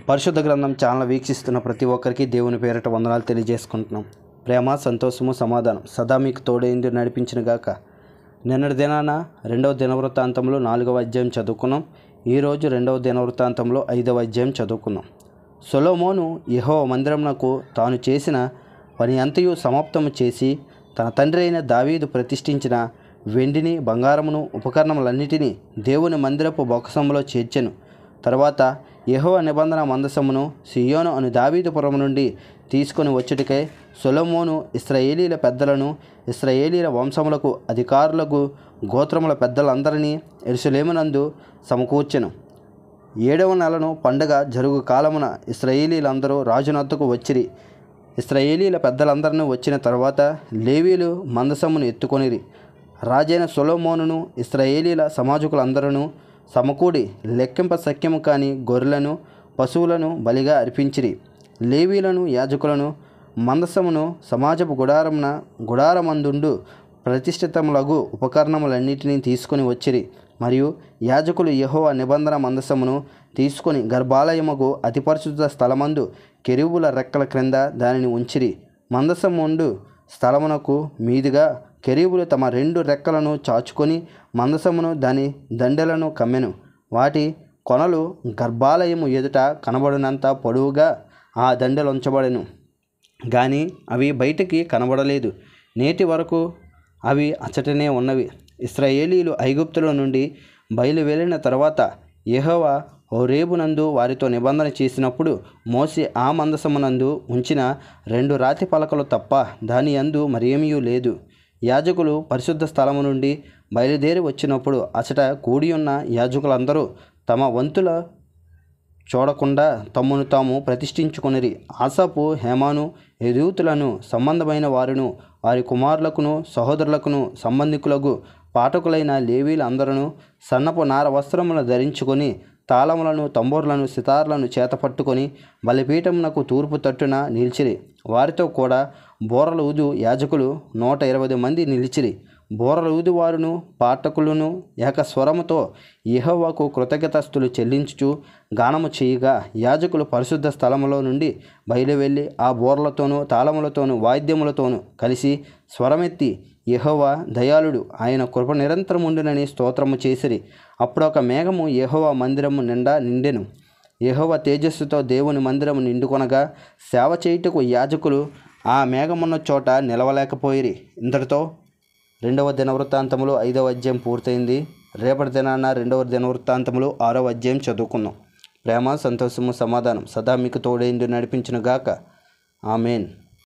పరిశుద్ధ గ్రంథం ఛానల్ వీక్షిస్తున్న ప్రతి ఒక్కరికి దేవుని పేరిట వందనాలు తెలియజేసుకుంటున్నాం. ప్రేమ, సంతోషము, సమాధానం సదా మీకు తోడైంది నడిపించిన గాక. నిన్నటి దినాన 2వ దినవృత్తాంతంలో 4వ అధ్యాయం చదువుకున్నాం. ఈరోజు 2వ దినవృత్తాంతంలో 5వ అధ్యాయం చదువుకున్నాం. సొలొమోను యెహోవా మందిరమునకు తాను చేసిన పని అంతయు సమాప్తము చేసి తన తండ్రి అయిన దావీదు ప్రతిష్ఠించిన వెండిని, బంగారమును, ఉపకరణములన్నిటినీ దేవుని మందిరపు బొక్కసములో చేర్చెను. తర్వాత యెహోవా నిబంధన మందసమును సియోను అను దావీదుపురము నుండి తీసుకొని వచ్చుటకై సొలొమోను ఇశ్రాయేలీల పెద్దలను, ఇశ్రాయేలీల వంశములకు అధికారులకు, గోత్రముల పెద్దలందరినీ యెరూషలేమునందు సమకూర్చెను. 7వ నెలను పండగ జరుగు కాలమున ఇశ్రాయేలీలందరూ రాజునొద్దకు వచ్చిరి. ఇశ్రాయేలీల పెద్దలందరినీ వచ్చిన తర్వాత లేవీలు మందసమును ఎత్తుకొనిరి. రాజైన సొలొమోనును ఇశ్రాయేలీల సమాజకులందరూ సమకూడి లెక్కింప శక్యము కాని గొర్రెలను, పశువులను బలిగా అర్పించిరి. లేవీలను, యాజకులను మందసమును, సమాజపు గుడారమందుండు ప్రతిష్ఠితములగు ఉపకరణములన్నిటినీ తీసుకొని వచ్చిరి. మరియు యాజకులు యెహోవా నిబంధన మందసమును తీసుకొని గర్భాలయముకు అతి పరిశుద్ధ స్థలమందు కెరూబుల రెక్కల క్రింద దానిని ఉంచిరి. మందసముండు స్థలమునకు మీదుగా కెరూబులు తమ 2 రెక్కలను చాచుకొని మందసమును దాని దండెలను కమ్మెను. వాటి కొనలు గర్భాలయము ఎదుట కనబడినంత పొడవుగా ఆ దండెలు ఉంచబడెను, కానీ అవి బయటికి కనబడలేదు. నేటి వరకు అవి అచ్చటనే ఉన్నవి. ఇశ్రాయేలీలు ఐగుప్తుల నుండి బయలువెళ్ళిన తర్వాత యెహోవా హోరేబునందు వారితో నిబంధన చేసినప్పుడు మోషే ఆ మందసమునందు ఉంచిన 2 రాతి పలకలు తప్ప దాని యందు మరేమీ లేదు. యాజకులు పరిశుద్ధ స్థలము నుండి బయలుదేరి వచ్చినప్పుడు అచట కూడియున్న యాజకులందరూ తమ వంతుల చూడకుండా తమ్మును తాము ప్రతిష్ఠించుకొనిరి. ఆసాపు, హేమాను, యెదూతులను సంబంధమైన వారును, వారి కుమారులకును, సహోదరులకును, సంబంధికులకు పాఠకులైన లేవీలందరూ సన్నపు నార వస్త్రములను ధరించుకొని తాళములను, తంబూర్లను, సితార్లను చేతపట్టుకొని బలిపీఠమునకు తూర్పు తట్టున నిలిచిరి. వారితో కూడా బూరలు ఊదు యాజకులు 120 మంది నిలిచిరి. బూరలు ఊదువారును పాఠకులను ఏకస్వరముతో యెహోవాకు కృతజ్ఞతాస్తులు చెల్లించుచు గానము చేయగా యాజకులు పరిశుద్ధ స్థలములో నుండి బయలువెళ్ళి ఆ బూరలతోనూ, తాళములతోనూ, వాయిద్యములతోనూ కలిసి స్వరమెత్తి యెహోవా దయాళుడు, ఆయన కృప నిరంతరముండునని స్తోత్రము చేసిరి. అప్పుడు ఒక మేఘము యెహోవా మందిరము నిండా నిండెను. యెహోవా తేజస్సుతో దేవుని మందిరము నిండుకొనగా సేవ చేయుటకు యాజకులు ఆ మేఘమున్న చోట నిలవలేకపోయిరి. ఇంతటితో 2వ దినవృత్తాంతములు 5వ అధ్యాయం పూర్తయింది. రేపటి దినాన 2వ దినవృత్తాంతములు 6వ అధ్యాయం చదువుకుందాం. ప్రేమ, సంతోషము, సమాధానం సదా మీకు తోడైండి నడిపించును గాక. ఆమేన్.